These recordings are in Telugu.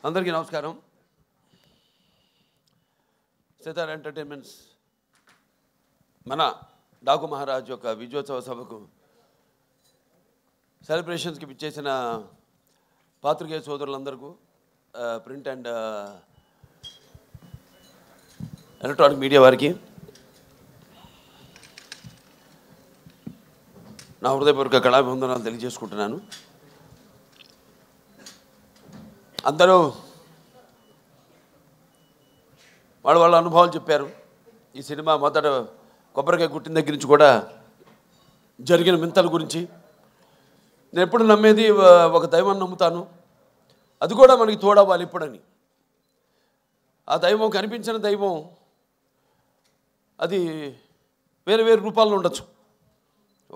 అందరికీ నమస్కారం. సితార్ ఎంటర్టైన్మెంట్స్ మన డాకు మహారాజ్ యొక్క విజయోత్సవ సభకు సెలబ్రేషన్స్కి ఇచ్చేసిన పాత్రికేయ సోదరులందరికీ ప్రింట్ అండ్ ఎలక్ట్రానిక్ మీడియా వారికి నా హృదయపూర్వక కళాభివందనాలు తెలియజేసుకుంటున్నాను. అందరూ వాళ్ళ అనుభవాలు చెప్పారు. ఈ సినిమా మొదట కొబ్బరికాయ గుట్టిన దగ్గర నుంచి కూడా జరిగిన వింతల గురించి. నేను ఎప్పుడు నమ్మేది ఒక దైవాన్ని నమ్ముతాను, అది కూడా మనకి తోడవ్వాలి ఇప్పుడని. ఆ దైవం కనిపించిన దైవం అది వేరే వేరే రూపాల్లో ఉండొచ్చు.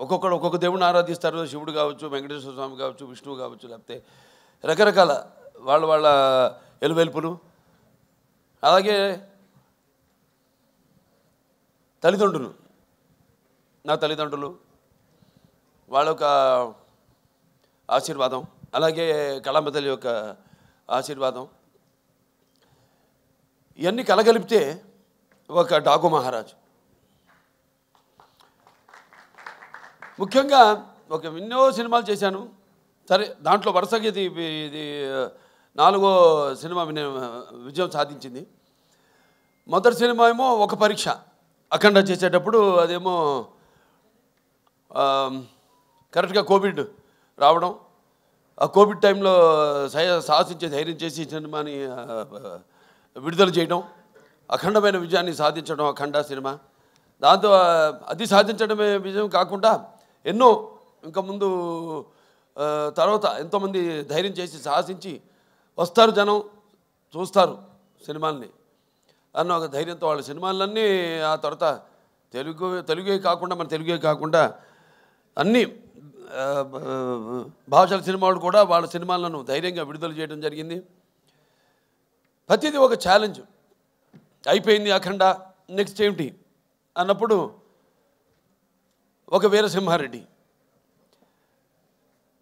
ఒక్కొక్కడు ఒక్కొక్క దేవుడిని ఆరాధిస్తారు. శివుడు కావచ్చు, వెంకటేశ్వర స్వామి కావచ్చు, విష్ణువు కావచ్చు, లేకపోతే రకరకాల వాళ్ళ ఎలువెలుపులు. అలాగే తల్లిదండ్రులు, నా తల్లిదండ్రులు వాళ్ళ యొక్క ఆశీర్వాదం, అలాగే కళాంబ తల్లి యొక్క ఆశీర్వాదం, ఇవన్నీ కలగలిపితే ఒక డాకు మహారాజ్. ముఖ్యంగా ఎన్నో సినిమాలు చేశాను. సరే, దాంట్లో వరుసగా ఇది 4వ సినిమా విజయం సాధించింది. మొదటి సినిమా ఏమో ఒక పరీక్ష అఖండ చేసేటప్పుడు, అదేమో కరెక్ట్గా కోవిడ్ రావడం. ఆ కోవిడ్ టైంలో సాహసించే ధైర్యం చేసి సినిమాని విడుదల చేయడం, అఖండమైన విజయాన్ని సాధించడం అఖండ సినిమా. దాంతో అది సాధించడమే విజయం కాకుండా ఎన్నో ఇంకా ముందు తర్వాత ఎంతోమంది ధైర్యం చేసి సాహసించి వస్తారు, జనం చూస్తారు సినిమాల్ని అన్న ఒక ధైర్యంతో వాళ్ళ సినిమాలన్నీ ఆ తర్వాత తెలుగే కాకుండా అన్ని భాషల సినిమాలు కూడా వాళ్ళ సినిమాలను ధైర్యంగా విడుదల చేయడం జరిగింది. ప్రతిదీ ఒక ఛాలెంజ్. అయిపోయింది అఖండ, నెక్స్ట్ ఏమిటి అన్నప్పుడు ఒక వీరసింహారెడ్డి,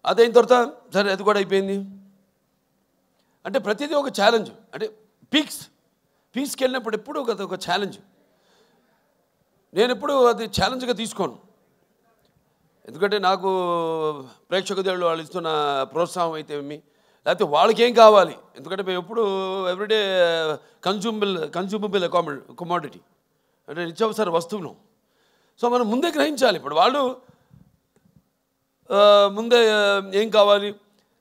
అదైన తర్వాత సరే అది కూడా అయిపోయింది. అంటే ప్రతిదీ ఒక ఛాలెంజ్. అంటే పీక్స్కి వెళ్ళినప్పుడు ఎప్పుడు ఒక ఛాలెంజ్. నేను ఎప్పుడు అది ఛాలెంజ్గా తీసుకోను. ఎందుకంటే నాకు ప్రేక్షక దేవుళ్ళు వాళ్ళు ఇస్తున్న ప్రోత్సాహం అయితే ఏమి, లేకపోతే వాళ్ళకి ఏం కావాలి. ఎందుకంటే మేము ఎప్పుడు ఎవ్రీడే కన్జ్యూమబుల్ కమోడిటీ, అంటే నిత్యావసర వస్తువును. సో మనం ముందే గ్రహించాలి. ఇప్పుడు వాళ్ళు ముందే ఏం కావాలి,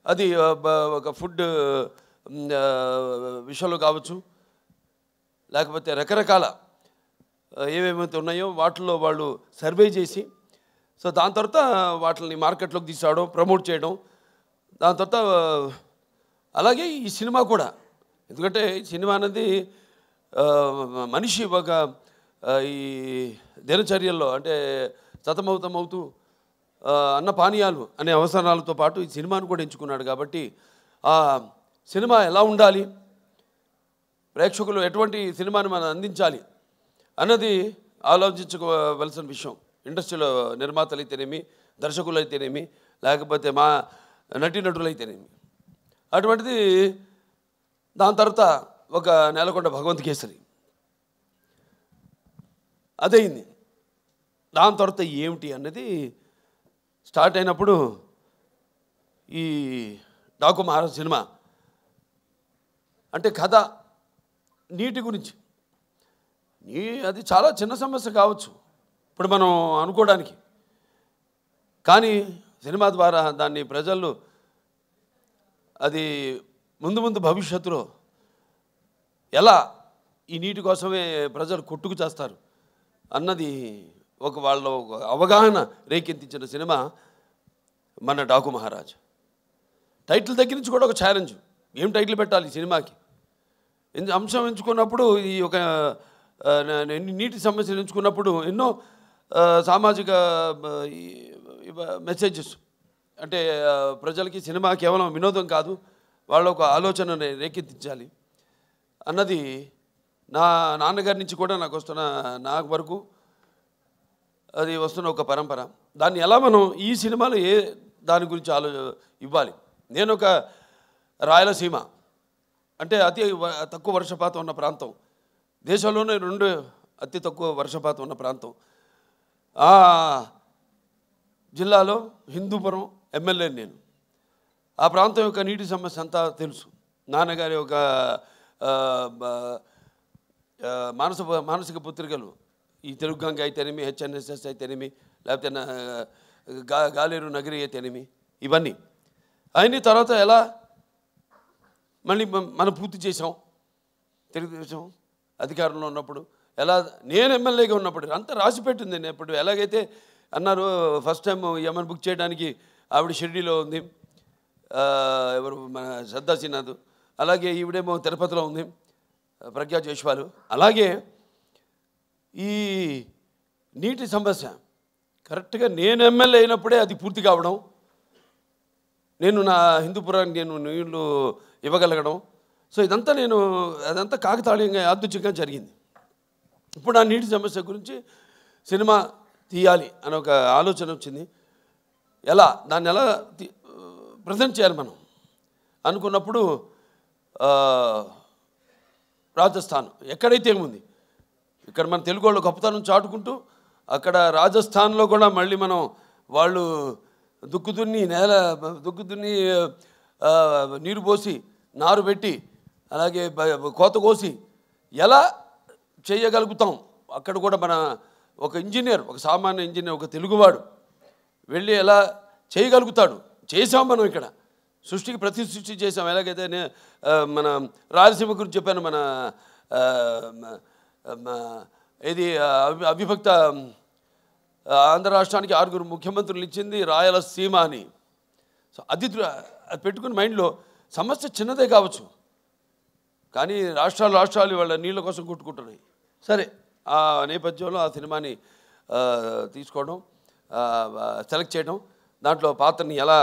అది ఒక ఫుడ్ విషయంలో కావచ్చు, లేకపోతే రకరకాల ఏమేమైతే ఉన్నాయో వాటిల్లో వాళ్ళు సర్వే చేసి, సో దాని తర్వాత వాటిని మార్కెట్లోకి తీసుకురావడం, ప్రమోట్ చేయడం. దాని తర్వాత అలాగే ఈ సినిమా కూడా, ఎందుకంటే ఈ సినిమా అనేది మనిషి ఒక ఈ దినచర్యల్లో అంటే సతమవుతూ అన్న పానీయాలు అనే అవసరాలతో పాటు ఈ సినిమాను కూడా ఎంచుకున్నాడు. కాబట్టి ఆ సినిమా ఎలా ఉండాలి, ప్రేక్షకులు ఎటువంటి సినిమాని మనం అందించాలి అన్నది ఆలోచించుకోవలసిన విషయం. ఇండస్ట్రీలో నిర్మాతలు అయితేనేమి, దర్శకులు అయితేనేమి, లేకపోతే మా నటీనటులు అయితేనేమి. అటువంటిది దాని తర్వాత ఒక నేలకొండ భగవంత్ కేసరి అదయింది. దాని తర్వాత ఏమిటి అన్నది స్టార్ట్ అయినప్పుడు ఈ డాకు మహారాజ్ సినిమా అంటే కథ నీటి గురించి. అది చాలా చిన్న సమస్య కావచ్చు ఇప్పుడు మనం అనుకోవడానికి, కానీ సినిమా ద్వారా దాన్ని ప్రజలు అది ముందు భవిష్యత్తులో ఎలా ఈ నీటి కోసమే ప్రజలు కొట్టుకు చేస్తారు అన్నది వాళ్ళ అవగాహన రేకెత్తించిన సినిమా మన డాకు మహారాజ్. టైటిల్ దగ్గర నుంచి కూడా ఒక ఛాలెంజ్. ఏం టైటిల్ పెట్టాలి ఈ సినిమాకి అంశం ఎంచుకున్నప్పుడు, ఈ ఒక నీటి సమస్యలు ఎంచుకున్నప్పుడు ఎన్నో సామాజిక మెసేజెస్, అంటే ప్రజలకి సినిమా కేవలం వినోదం కాదు, వాళ్ళ ఒక ఆలోచన రేకెత్తించాలి అన్నది నా నాన్నగారి నుంచి కూడా నాకు వరకు అది వస్తున్న ఒక పరంపర. దాన్ని ఎలా మనం ఈ సినిమాలో దాని గురించి ఇవ్వాలి. నేను ఒక రాయలసీమ అంటే తక్కువ వర్షపాతం ఉన్న ప్రాంతం, దేశంలోనే 2 అతి తక్కువ వర్షపాతం ఉన్న ప్రాంతం. ఆ జిల్లాలో హిందూపురం ఎమ్మెల్యే నేను. ఆ ప్రాంతం యొక్క నీటి సమస్య అంతా తెలుసు. నాన్నగారి ఒక మానసిక పత్రికలు, ఈ తెలుగు గంగ అయితేనేమి, హెచ్ఎన్ఎస్ఎస్ అయితేనేమి, లేకపోతే గాలేరు నగరి అయితేనేమి, ఇవన్నీ అయిన తర్వాత ఎలా మళ్ళీ మనం పూర్తి చేసాం. తెలుగుదేశం అధికారంలో ఉన్నప్పుడు ఎలా, నేను ఎమ్మెల్యేగా ఉన్నప్పుడు అంతా రాసిపెట్టింది. నేను ఎప్పుడు ఎలాగైతే అన్నారు ఫస్ట్ టైం యమన్ బుక్ చేయడానికి ఆవిడ షిరిడీలో ఉంది, ఎవరు మన శ్రద్ధా శ్రీనాథ్, అలాగే ఈవిడేమో తిరుపతిలో ఉంది ప్రజ్ఞా జైస్వాల్. అలాగే ఈ నీటి సమస్య కరెక్ట్గా నేను ఎమ్మెల్యే అయినప్పుడే అది పూర్తి కావడం, నేను నా హిందూపురానికి నేను నీళ్లు ఇవ్వగలగడం. సో ఇదంతా అదంతా కాకతాళీయంగా యాదృచ్ఛికంగా జరిగింది. ఇప్పుడు ఆ నీటి సమస్య గురించి సినిమా తీయాలి అని ఒక ఆలోచన వచ్చింది. దాన్ని ఎలా ప్రజెంట్ చేయాలి మనం అనుకున్నప్పుడు రాజస్థాన్ ఎక్కడైతే ఏముంది, ఇక్కడ మన తెలుగు వాళ్ళు గొప్పతనం చాటుకుంటూ అక్కడ రాజస్థాన్లో కూడా మళ్ళీ మనం వాళ్ళు దుక్కు దున్ని నీరు పోసి నారు పెట్టి అలాగే కోత కోసి ఎలా చేయగలుగుతాం, అక్కడ కూడా మన ఒక ఇంజనీర్, ఒక సామాన్య ఇంజనీర్, ఒక తెలుగువాడు వెళ్ళి ఎలా చేయగలుగుతాడు. చేసాం మనం ఇక్కడ సృష్టికి సృష్టి చేసాం. ఎలాగైతే మన రాయలసీమ గురించి చెప్పాను, మన ఇది అవిభక్త ఆంధ్ర రాష్ట్రానికి 6 ముఖ్యమంత్రులు ఇచ్చింది రాయలసీమ అని. సో అది పెట్టుకుని మైండ్లో సమస్య చిన్నదే కావచ్చు, కానీ రాష్ట్రాలు వాళ్ళ నీళ్ళ కోసం కొట్టుకుంటున్నాయి. సరే, ఆ నేపథ్యంలో ఆ సినిమాని తీసుకోవడం, సెలెక్ట్ చేయడం, దాంట్లో పాత్రని ఎలా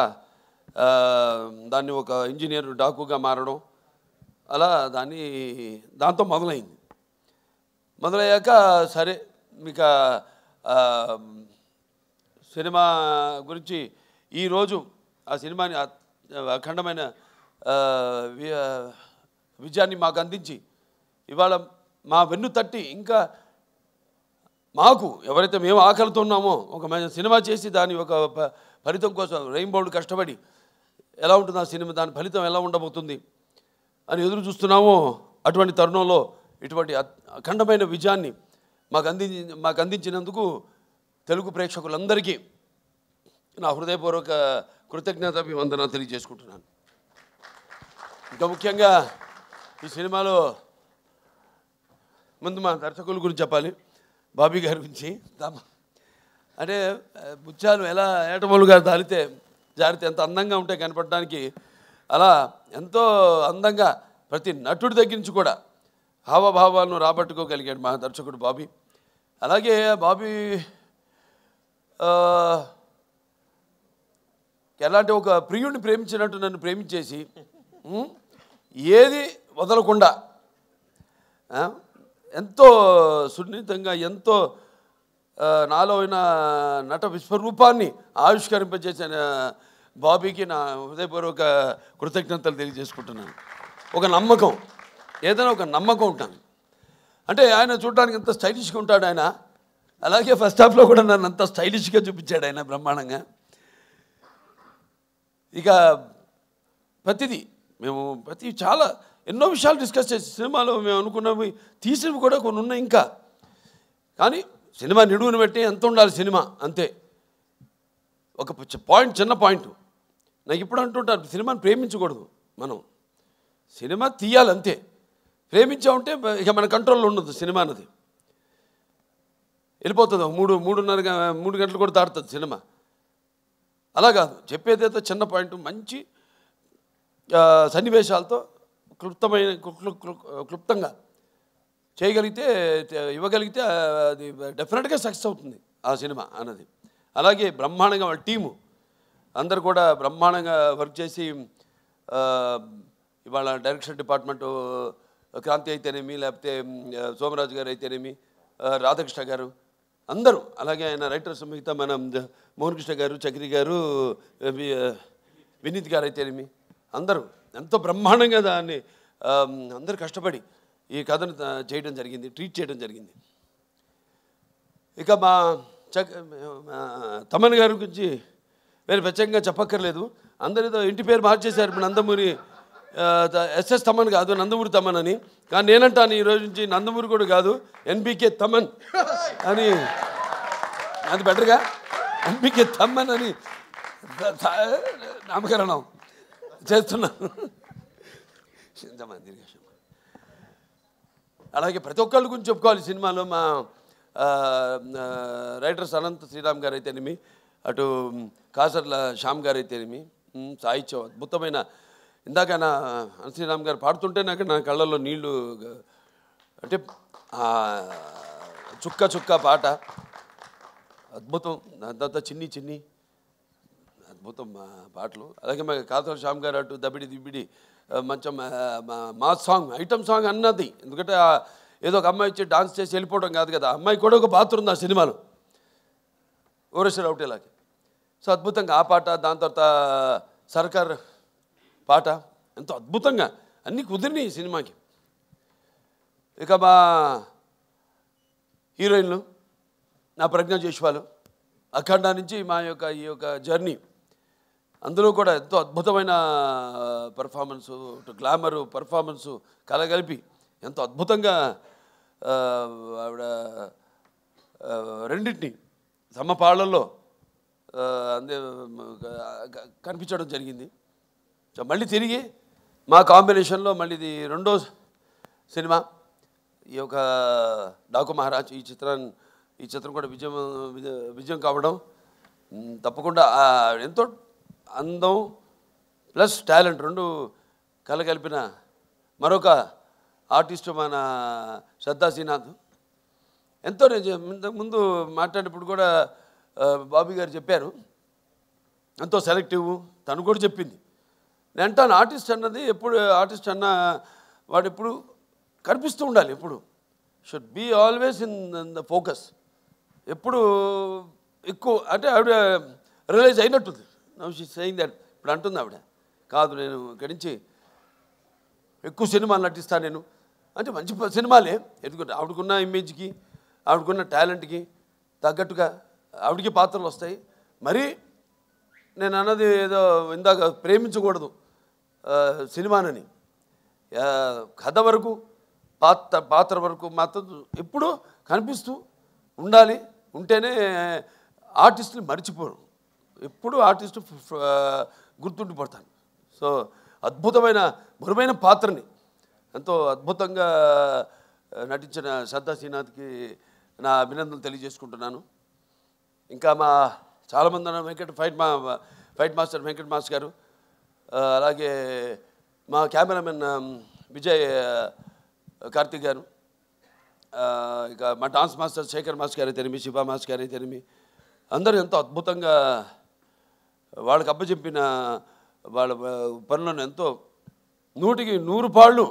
దాన్ని ఒక ఇంజనీర్ డాకుగా మారడం, అలా దాంతో మొదలయ్యాక సరే మీకు సినిమా గురించి ఈరోజు ఆ సినిమాని అఖండమైన విజయాన్ని మాకు అందించి ఇవాళ మా వెన్ను తట్టి ఇంకా మాకు ఎవరైతే మేము ఆకలితో ఉన్నామో ఒక సినిమా చేసి దాని ఒక ఫలితం కోసం రెయిన్బోర్డ్ కష్టపడి ఎలా ఉంటుంది ఆ సినిమా, దాని ఫలితం ఎలా ఉండబోతుంది అని ఎదురు చూస్తున్నామో, అటువంటి తరుణంలో ఇటువంటి అఖండమైన విజయాన్ని మాకు అందించినందుకు తెలుగు ప్రేక్షకులందరికీ నా హృదయపూర్వక కృతజ్ఞతాభివందనాలు తెలియజేసుకుంటున్నాను. ఇంకా ముఖ్యంగా ఈ సినిమాలో ముందు మా దర్శకుల గురించి చెప్పాలి. బాబీ గారి గురించి అంటే ముత్యాలు ఎలా ఏటమూలుగా జారితే ఎంత అందంగా ఉంటాయి కనపడడానికి, అలా ఎంతో అందంగా ప్రతి నటుడి దగ్గర నుంచి కూడా హావభావాలను రాబట్టుకోగలిగాడు మా దర్శకుడు బాబీ. అలాగే బాబీ ఎలాంటి ఒక ప్రియుడిని ప్రేమించినట్టు నన్ను ప్రేమించేసి ఏది వదలకుండా ఎంతో సున్నితంగా ఎంతో నాలో అయిన నట విశ్వరూపాన్ని ఆవిష్కరింపజేసిన బాబీకి నా హృదయపూర్వక కృతజ్ఞతలు తెలియజేసుకుంటున్నాను. ఒక నమ్మకం, ఏదైనా ఒక నమ్మకం ఉంటాను. అంటే ఆయన చూడడానికి ఎంత స్టైలిష్గా ఉంటాడు ఆయన, అలాగే ఫస్ట్ హాఫ్లో కూడా నన్ను అంత స్టైలిష్గా చూపించాడు ఆయన బ్రహ్మాండంగా. ఇక ప్రతి చాలా ఎన్నో విషయాలు డిస్కస్ చేసి సినిమాలో మేము అనుకున్నవి తీసినవి కూడా కొన్ని ఉన్నాయి ఇంకా. కానీ సినిమా నిడువుని బట్టి ఎంత ఉండాలి సినిమా, అంతే. ఒక చిన్న పాయింట్ నాకు ఇప్పుడు అంటుంటారు, సినిమాని ప్రేమించకూడదు మనం, సినిమా తీయాలి అంతే. ప్రేమించామంటే ఇక మన కంట్రోల్లో ఉండదు సినిమా అన్నది, వెళ్ళిపోతుంది. 3 గంటలు కూడా దాటుతుంది సినిమా. అలా కాదు, చెప్పేదైతే చిన్న పాయింట్ మంచి సన్నివేశాలతో క్లుప్తంగా చేయగలిగితే ఇవ్వగలిగితే అది డెఫినెట్గా సక్సెస్ అవుతుంది ఆ సినిమా అన్నది. అలాగే బ్రహ్మాండంగా వాళ్ళ టీము అందరు కూడా బ్రహ్మాండంగా వర్క్ చేసి ఇవాళ డైరెక్షన్ డిపార్ట్మెంటు క్రాంతి అయితేనేమి, లేకపోతే సోమరాజు గారు అయితేనేమి, రాధాకృష్ణ గారు అందరూ, అలాగే ఆయన రైటర్స్ మిగతా మన మోహన్ కృష్ణ గారు, చక్రి గారు, వినీత్ గారు అయితేనేమి అందరూ ఎంతో బ్రహ్మాండంగా దాన్ని అందరూ కష్టపడి ఈ కథను చేయడం జరిగింది, ట్రీట్ చేయడం జరిగింది. ఇక మా తమన్ గారి గురించి వేరే ప్రత్యేకంగా చెప్పక్కర్లేదు. అందరితో ఇంటి పేరు మార్చేశారు. ఇప్పుడు నందమూరి ఎస్ఎస్ తమన్ కాదు, నందమూరి తమన్ అని. కానీ నేనంటాను ఈ రోజు నుంచి నందమూరి కూడా కాదు, ఎన్బికే తమన్ అని. అది బెటర్గా ఎన్బికే తమన్ అని నామకరణం చేస్తున్నాను. అలాగే ప్రతి ఒక్కళ్ళ గురించి చెప్పుకోవాలి సినిమాలో. మా రైటర్స్ అనంత శ్రీరామ్ గారు అయితేనేమి, అటు కాసర్ల శ్యామ్ గారు అయితేనేమి, సాహిత్యం అద్భుతమైన. ఇందాక అనంత శ్రీరామ్ గారు పాడుతుంటే నా కళ్ళల్లో నీళ్లు, అంటే చుక్క చుక్క పాట అద్భుతం. దాని తర్వాత చిన్ని చిన్ని అద్భుతం పాటలు. అలాగే మా కాసర్ల శ్యామ్ గారు అటు దబిడి దిబిడి మంచి మాస్ సాంగ్, ఐటమ్ సాంగ్ అన్నది. ఎందుకంటే ఏదో ఒక అమ్మాయి వచ్చి డాన్స్ చేసి వెళ్ళిపోవడం కాదు కదా, అమ్మాయి కూడా ఒక పాత్ర ఉంది ఆ సినిమాలో, ఓరేశ్వర ఒకటేలాగే. సో అద్భుతంగా ఆ పాట, దాని తర్వాత సర్కార్ పాట ఎంతో అద్భుతంగా అన్నీ కుదిరినాయి ఈ సినిమాకి. ఇక మా హీరోయిన్లు నా ప్రజ్ఞ జైస్వాల్, అఖండ నుంచి మా యొక్క ఈ యొక్క జర్నీ, అందులో కూడా ఎంతో అద్భుతమైన పర్ఫార్మెన్సు, గ్లామరు పర్ఫార్మెన్సు కలగలిపి ఎంతో అద్భుతంగా ఆవిడ రెండింటిని సమపాళ్లలో అందే కనిపించడం జరిగింది. సో మళ్ళీ తిరిగి మా కాంబినేషన్లో మళ్ళీ ఇది రెండో సినిమా ఈ యొక్క డాకు మహారాజ్. ఈ చిత్రం కూడా విజయం కావడం తప్పకుండా ఎంతో అందం ప్లస్ టాలెంట్ రెండు కలగలిపిన మరొక ఆర్టిస్టు మన శ్రద్ధా శ్రీనాథ్. ఎంతో నేను ముందు మాట్లాడినప్పుడు కూడా బాబీ గారు చెప్పారు, ఎంతో సెలెక్టివ్. తను కూడా చెప్పింది. నేను అంటాను, ఆర్టిస్ట్ అన్నది ఎప్పుడు, ఆర్టిస్ట్ అన్న వాడు ఎప్పుడు కనిపిస్తూ ఉండాలి, ఎప్పుడు should be always in the focus. ఎప్పుడు ఎక్కువ అంటే ఆవిడ రియలైజ్ అయినట్టుంది. Now she saying that. ఇప్పుడు అంటుంది ఆవిడ, కాదు నేను ఇక్కడి నుంచి ఎక్కువ సినిమాలు నటిస్తాను నేను అంటే. మంచి సినిమాలే, ఎందుకంటే ఆవిడకున్న ఇమేజ్కి, ఆవిడకున్న టాలెంట్కి తగ్గట్టుగా ఆవిడకి పాత్రలు వస్తాయి. మరి నేను అన్నది ఏదో ఇందాక ప్రేమించకూడదు సినిమానని, కథ వరకు పాత్ర వరకు మాత్రం ఎప్పుడూ కనిపిస్తూ ఉండాలి. ఉంటేనే ఆర్టిస్టుని మర్చిపోరు, ఎప్పుడు ఆర్టిస్టు గుర్తుండిపోతాను. సో అద్భుతమైన బరువైన పాత్రని ఎంతో అద్భుతంగా నటించిన శ్రద్ధా శ్రీనాథ్కి నా అభినందనలు తెలియజేసుకుంటున్నాను. ఇంకా మా చాలామంది ఫైట్ మాస్టర్ వెంకట్ మాస్టర్ గారు, అలాగే మా కెమెరామెన్ విజయ్ కార్తిక్ గారు, ఇక మా డాన్స్ మాస్టర్ శేఖర్ మాస్టర్ గారు అయితేనేమి, శివ మాస్టర్ గారు అయితేనేమి, అందరూ ఎంతో అద్భుతంగా వాళ్ళకి అప్పచెప్పిన వాళ్ళ పనులను ఎంతో 100కి 100 పాళ్ళు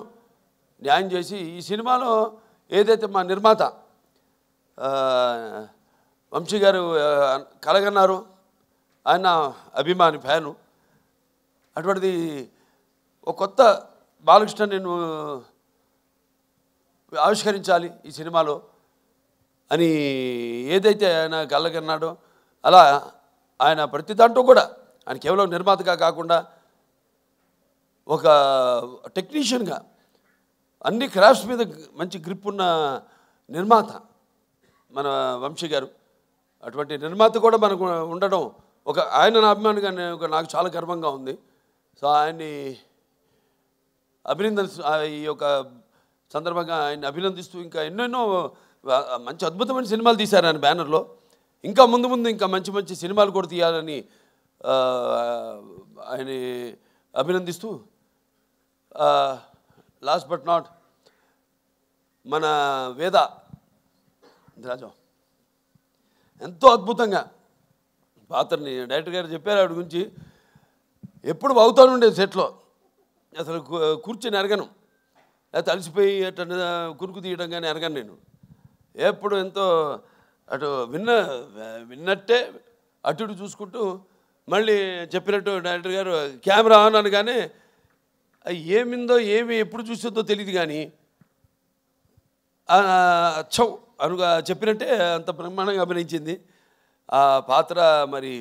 న్యాయం చేసి ఈ సినిమాలో ఏదైతే మా నిర్మాత వంశీ గారు కలగన్నారు, ఆయన అభిమాని ఫ్యాను, అటువంటిది ఒక కొత్త బాలకృష్ణ నేను ఆవిష్కరించాలి ఈ సినిమాలో అని ఏదైతే ఆయన కలగన్నాడో, అలా ఆయన ప్రతి దాంట్లో కూడా ఆయన కేవలం నిర్మాతగా కాకుండా ఒక టెక్నీషియన్గా అన్ని క్రాఫ్ట్స్ మీద మంచి గ్రిప్ ఉన్న నిర్మాత మన వంశీ గారు. అటువంటి నిర్మాత కూడా మనకు ఉండడం ఒక ఆయన నా అభిమానిగా నాకు చాలా గర్వంగా ఉంది. సో ఆయన్ని ఈ యొక్క సందర్భంగా ఆయన్ని అభినందిస్తూ ఇంకా ఎన్నెన్నో మంచి అద్భుతమైన సినిమాలు తీశారు ఆయన బ్యానర్లో. ఇంకా ముందు ఇంకా మంచి మంచి సినిమాలు కూడా తీయాలని ఆయన అభినందిస్తూ, లాస్ట్ బట్ నాట్ మన వేద రాజా ఎంతో అద్భుతంగా పాత్రని డైరెక్టర్ గారు చెప్పారు. ఆవిడ గురించి ఎప్పుడు అవుతాను ఉండేది సెట్లో, అసలు కూర్చొని ఎరగను, లేకపోతే అలసిపోయి అట్లా కురుకు తీయడం కానీ ఎరగను నేను. ఎప్పుడు ఎంతో అటు విన్నట్టే అటు చూసుకుంటూ మళ్ళీ చెప్పినట్టు డైరెక్టర్ గారు కెమెరా ఆన్ అనగానే ఏమిందో ఏమి ఎప్పుడు చూస్తుందో తెలియదు కానీ అచ్చం అనుగా చెప్పినట్టే అంత బ్రహ్మాండంగా అభినయించింది. ఆ పాత్ర మరి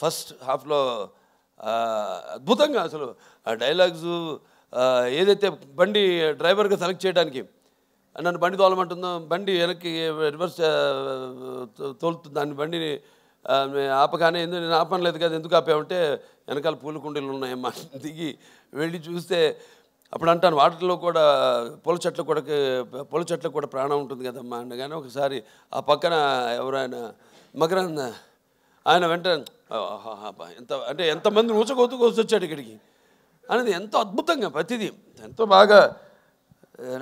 ఫస్ట్ హాఫ్లో అద్భుతంగా అసలు ఆ డైలాగ్స్ ఏదైతే బండి డ్రైవర్గా సెలెక్ట్ చేయడానికి నన్ను బండి తోలమంటుందో బండి వెనక్కి రివర్స్ తోలుతుంది, దాన్ని బండిని ఆపగానే నేను ఆపనలేదు కదా ఎందుకు ఆపామంటే వెనకాల పూల కుండీలు ఉన్నాయమ్మా దిగి వెళ్ళి చూస్తే అప్పుడు అంటాను వాటిలో కూడా పూల చెట్లకు కూడా ప్రాణం ఉంటుంది కదమ్మా అనగానే ఒకసారి ఆ పక్కన ఎవరైనా మకరంద ఆయన వెంటనే ఎంత అంటే ఎంతమంది వచ్చాడు ఇక్కడికి అనేది ఎంతో అద్భుతంగా ప్రతిదీ ఎంతో బాగా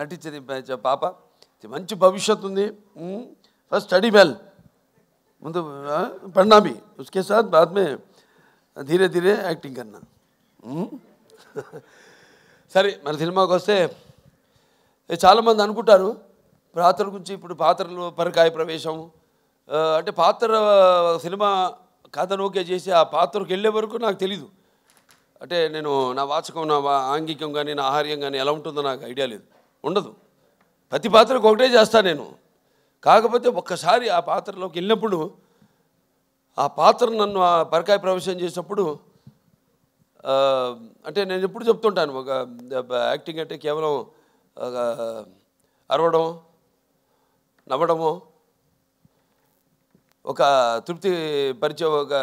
నటించేది పాప. మంచి భవిష్యత్తు ఉంది. ఫస్ట్ స్టడీ వెల్, ముందు पढ़ना भी, उसके साथ बाद में धीरे धीरे యాక్టింగ్ करना. సరే మన సినిమాకి వస్తే చాలామంది అనుకుంటారు పాత్రల గురించి. ఇప్పుడు పాత్రలు పరకాయ ప్రవేశం అంటే పాత్ర సినిమా కథను ఓకే చేసి ఆ పాత్రకు వెళ్ళే వరకు నాకు తెలీదు. అంటే నేను నా వాచకం నా ఆంగికం కానీ నా ఆహార్యం కానీ ఎలా ఉంటుందో నాకు ఐడియా లేదు, ఉండదు. ప్రతి పాత్రకు ఒకటే చేస్తాను నేను. కాకపోతే ఒక్కసారి ఆ పాత్రలోకి వెళ్ళినప్పుడు ఆ పాత్ర నన్ను ఆ పరకాయ ప్రవేశం చేసినప్పుడు అంటే నేను ఎప్పుడు చెప్తుంటాను ఒక యాక్టింగ్ అంటే కేవలం అరవడం నవ్వడము ఒక తృప్తి పరిచే ఒక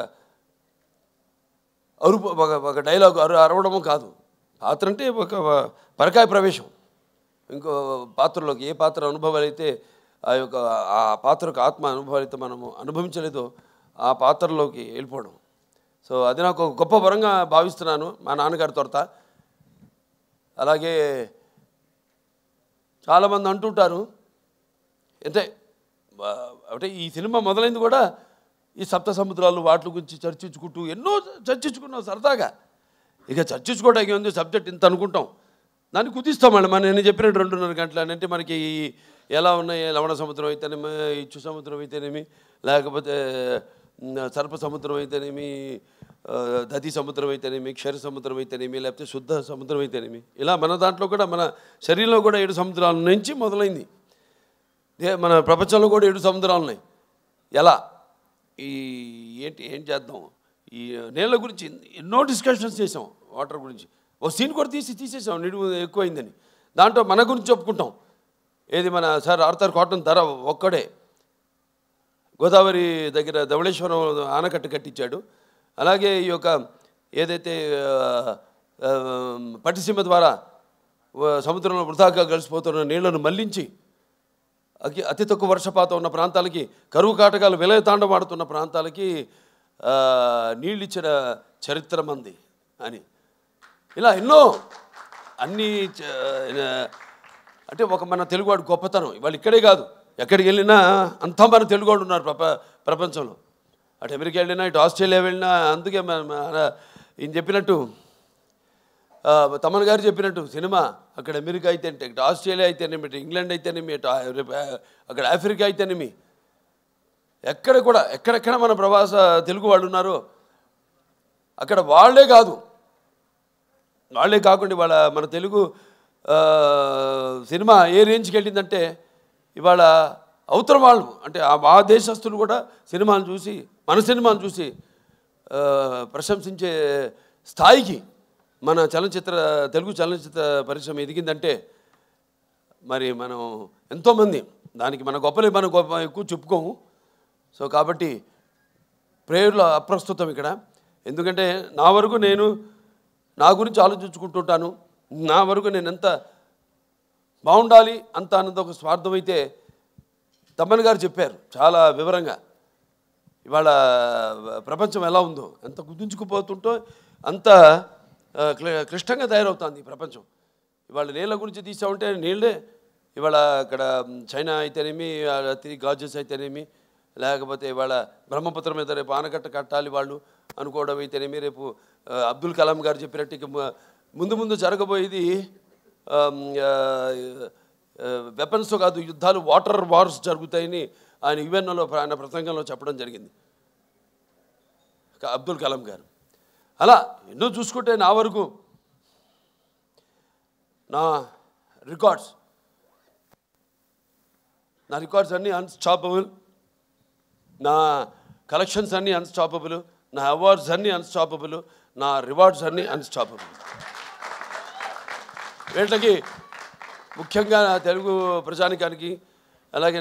అరుపు ఒక డైలాగ్ అరవడము కాదు. పాత్ర అంటే ఒక పరకాయ ప్రవేశం ఇంకో పాత్రలోకి. ఏ పాత్ర అనుభవాలు అయితే ఆ పాత్రకు ఆత్మ అనుభవాలు అయితే మనము అనుభవించలేదో ఆ పాత్రలోకి వెళ్ళిపోవడం. సో అది నాకు ఒక గొప్ప వరంగా భావిస్తున్నాను మా నాన్నగారి తొరత. అలాగే చాలామంది అంటుంటారు అంటే ఈ సినిమా మొదలైంది కూడా ఈ సప్త సముద్రాలు వాటి గురించి చర్చించుకుంటూ ఎన్నో చర్చించుకున్నాం సరదాగా. ఇక చర్చించుకోవడానికి ఉంది సబ్జెక్ట్ ఇంత అనుకుంటాం, దాన్ని కుదిస్తామండి. నేను చెప్పినట్టు 2.5 గంటలు అంటే మనకి ఎలా ఉన్నాయి లవణ సముద్రం అయితేనేమి, ఇచ్చు సముద్రం అయితేనేమి, లేకపోతే సర్ప సముద్రం అయితేనేమి, దధి సముద్రం అయితేనేమి, క్షర సముద్రం అయితేనేమి, లేకపోతే శుద్ధ సముద్రం అయితేనేమి, ఇలా మన దాంట్లో కూడా మన శరీరంలో కూడా 7 సముద్రాల నుంచి మొదలైంది. మన ప్రపంచంలో కూడా 7 సముద్రాలు ఉన్నాయి. ఎలా ఏం చేద్దాం ఈ నీళ్ళ గురించి ఎన్నో డిస్కషన్స్ చేసాం. వాటర్ గురించి ఓ సీన్ కూడా తీసేసాం నిడువు ఎక్కువైందని. దాంట్లో మన గురించి చెప్పుకుంటాం. ఏది మన సార్ ఆర్థర్ కాటన్ ధర ఒక్కడే గోదావరి దగ్గర ధవళేశ్వరం ఆనకట్ట కట్టించాడు. అలాగే ఈ యొక్క ఏదైతే పట్టిసీమ ద్వారా సముద్రంలో వృధాగా కలిసిపోతున్న నీళ్లను మళ్లించి అతి తక్కువ వర్షపాతం ఉన్న ప్రాంతాలకి, కరువు కాటకాలు విలయతాండవాడుతున్న ప్రాంతాలకి నీళ్ళు ఇచ్చిన చరిత్ర మంది అని ఇలా ఎన్నో అన్నీ అంటే ఒక మన తెలుగువాడు గొప్పతనం. ఇవాళ ఇక్కడే కాదు ఎక్కడికి వెళ్ళినా అంతా మన తెలుగువాడు ఉన్నారు ప్రపంచంలో. అటు అమెరికా వెళ్ళినా ఇటు ఆస్ట్రేలియా వెళ్ళినా. అందుకే ఈయన చెప్పినట్టు తమన్ గారు చెప్పినట్టు సినిమా అక్కడ అమెరికా అయితేనే, ఇటు ఆస్ట్రేలియా అయితేనేమి, ఇటు ఇంగ్లాండ్ అయితేనేమి, ఇటు అక్కడ ఆఫ్రికా అయితేనేమి, ఎక్కడ కూడా ఎక్కడెక్కడ మన ప్రవాస తెలుగు వాళ్ళు ఉన్నారో అక్కడ వాళ్ళే కాకుండా ఇవాళ మన తెలుగు సినిమా ఏ రేంజ్కి వెళ్ళిందంటే ఇవాళ అవతల వాళ్ళు అంటే ఆ దేశస్తులు కూడా సినిమాను చూసి మన సినిమాను చూసి ప్రశంసించే స్థాయికి మన తెలుగు చలనచిత్ర పరిశ్రమ ఎదిగిందంటే మరి మనం ఎంతోమంది దానికి మన గొప్పలే మనం ఎక్కువ చెప్పుకోము. సో కాబట్టి ప్రేయర్లో అప్రస్తుతం ఇక్కడ. ఎందుకంటే నా వరకు నేను నా గురించి ఆలోచించుకుంటుంటాను. నా వరకు నేను ఎంత బాగుండాలి అంత అన్నది ఒక స్వార్థం అయితే తమ్మన్ గారు చెప్పారు చాలా వివరంగా. ఇవాళ ప్రపంచం ఎలా ఉందో, ఎంత కుదించుకుపోతుంటో అంత క్లిష్టంగా తయారవుతుంది ఈ ప్రపంచం. ఇవాళ నీళ్ళ గురించి తీసామంటే నీళ్ళే ఇవాళ అక్కడ చైనా అయితేనేమి, గాజెస్ అయితేనేమి, లేకపోతే ఇవాళ బ్రహ్మపుత్ర మీద రేపు ఆనకట్ట కట్టాలి వాళ్ళు అనుకోవడం అయితేనేమి, రేపు అబ్దుల్ కలాం గారు చెప్పినట్టు ముందు జరగబోయేది వెపన్స్తో కాదు యుద్ధాలు, వాటర్ వార్స్ జరుగుతాయని ఆయన యుఎన్ఓలో ఆయన ప్రసంగంలో చెప్పడం జరిగింది అబ్దుల్ కలాం గారు. అలా ఎన్నో చూసుకుంటే నా వరకు నా రికార్డ్స్ అన్నీ అన్స్టాపబుల్, నా కలెక్షన్స్ అన్నీ అన్స్టాపబుల్, నా అవార్డ్స్ అన్నీ అన్స్టాపబుల్, నా రివార్డ్స్ అన్నీ అన్స్టాపబుల్. వీళ్ళకి ముఖ్యంగా నా తెలుగు ప్రజానికానికి అలాగే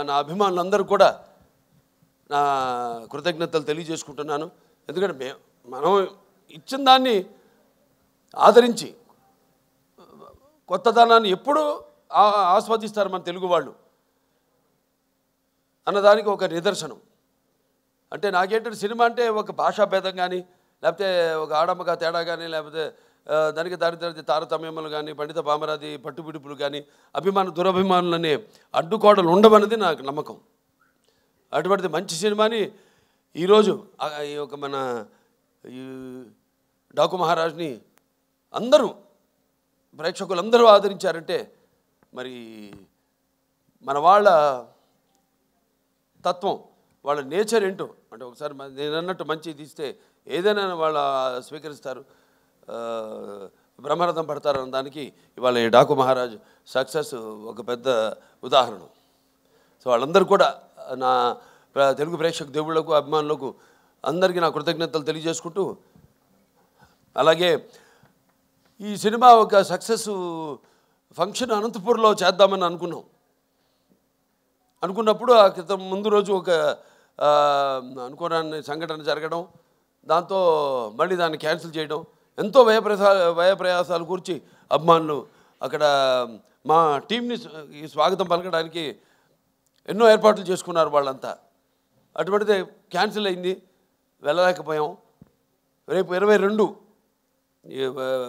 నా అభిమానులందరూ కూడా నా కృతజ్ఞతలు తెలియజేసుకుంటున్నాను. ఎందుకంటే మనం ఇచ్చిన దాన్ని ఆదరించి కొత్తదనాన్ని ఎప్పుడూ ఆస్వాదిస్తారు మన తెలుగు వాళ్ళు అన్నదానికి ఒక నిదర్శనం. అంటే నాకేంటంటే సినిమా అంటే ఒక భాషా భేదం కానీ, లేకపోతే ఒక ఆడమ్మగా తేడా కానీ, లేకపోతే దానికి దారి తారతమ్యములు కానీ, పండిత పామరాది పట్టుబిడుపులు కానీ, దురభిమానులనే అడ్డుకోవడం ఉండవన్నది నాకు నమ్మకం. అటువంటిది మంచి సినిమాని ఈరోజు ఈ యొక్క మన ఈ డాకు మహారాజ్ని అందరూ ప్రేక్షకులందరూ ఆదరించారంటే మరి మన వాళ్ళ తత్వం, వాళ్ళ నేచర్ ఏంటో అంటే ఒకసారి నేను అన్నట్టు మంచి తీస్తే ఏదైనా వాళ్ళు స్వీకరిస్తారు, బ్రహ్మరథం పడతారు అన్న దానికి ఇవాళ ఈ డాకు మహారాజ్ సక్సెస్ ఒక పెద్ద ఉదాహరణ. సో వాళ్ళందరూ కూడా నా తెలుగు ప్రేక్షక దేవుళ్లకు అభిమానులకు అందరికీ నా కృతజ్ఞతలు తెలియజేసుకుంటూ, అలాగే ఈ సినిమా ఒక సక్సెస్ ఫంక్షన్ అనంతపూర్లో చేద్దామని అనుకున్నప్పుడు ఆ క్రితం ముందు రోజు ఒక అనుకోని సంఘటన జరగడం, దాంతో మళ్ళీ దాన్ని క్యాన్సిల్ చేయడం, ఎంతో వ్యయప్రయాసాలు కూర్చి అభిమానులు అక్కడ మా టీంని స్వాగతం పలకడానికి ఎన్నో ఏర్పాట్లు చేసుకున్నారు వాళ్ళంతా. అటువంటిది క్యాన్సిల్ అయింది, వెళ్ళలేకపోయాం. రేపు 22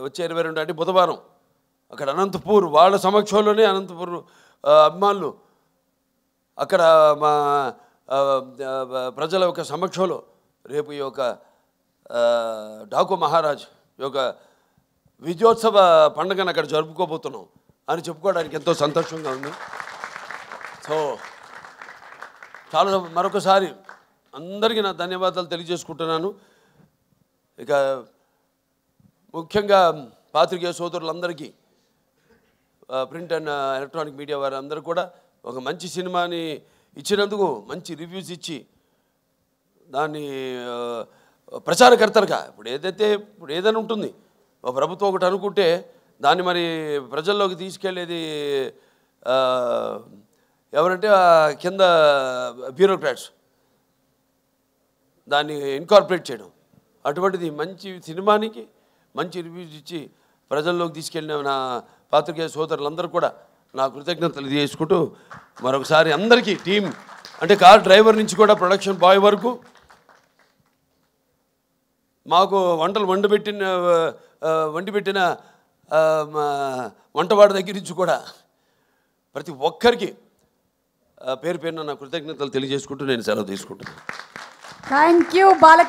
వచ్చే 22 అంటే బుధవారం అక్కడ అనంతపూర్ వాళ్ళ సమక్షంలోనే అనంతపూర్ అభిమానులు అక్కడ మా ప్రజల యొక్క సమక్షంలో రేపు ఈ యొక్క డాకు మహారాజ్ యొక్క విజయోత్సవ పండుగను అక్కడ జరుపుకోబోతున్నాం అని చెప్పుకోవడానికి ఎంతో సంతోషంగా ఉంది. సో చాలా మరొకసారి అందరికీ నా ధన్యవాదాలు తెలియజేసుకుంటున్నాను. ఇక ముఖ్యంగా పాత్రికేయ సోదరులందరికీ, ప్రింట్ అండ్ ఎలక్ట్రానిక్ మీడియా వారు అందరూ కూడా ఒక మంచి సినిమాని ఇచ్చినందుకు మంచి రివ్యూస్ ఇచ్చి దాన్ని ప్రచారకర్తలుగా ఇప్పుడు ఏదైనా ఉంటుంది, ఒక ప్రభుత్వం ఒకటి అనుకుంటే దాన్ని మరి ప్రజల్లోకి తీసుకెళ్ళేది ఎవరంటే కింద బ్యూరోక్రాట్స్, దాన్ని ఇన్కార్పొరేట్ చేయడం. అటువంటిది మంచి సినిమానికి మంచి రివ్యూస్ ఇచ్చి ప్రజల్లోకి తీసుకెళ్ళిన నా పాత్రికేయ సోదరులందరూ కూడా నా కృతజ్ఞతలు తెలియజేసుకుంటూ మరొకసారి అందరికీ టీం అంటే కార్ డ్రైవర్ నుంచి కూడా ప్రొడక్షన్ బాయ్ వరకు మాకు వంటలు వండి పెట్టిన వంటవాడి దగ్గర నుంచి కూడా ప్రతి ఒక్కరికి పేరు పేరున నా కృతజ్ఞతలు తెలియజేసుకుంటూ నేను సెలవు తీసుకుంటున్నాను. Thank you Balakrishna.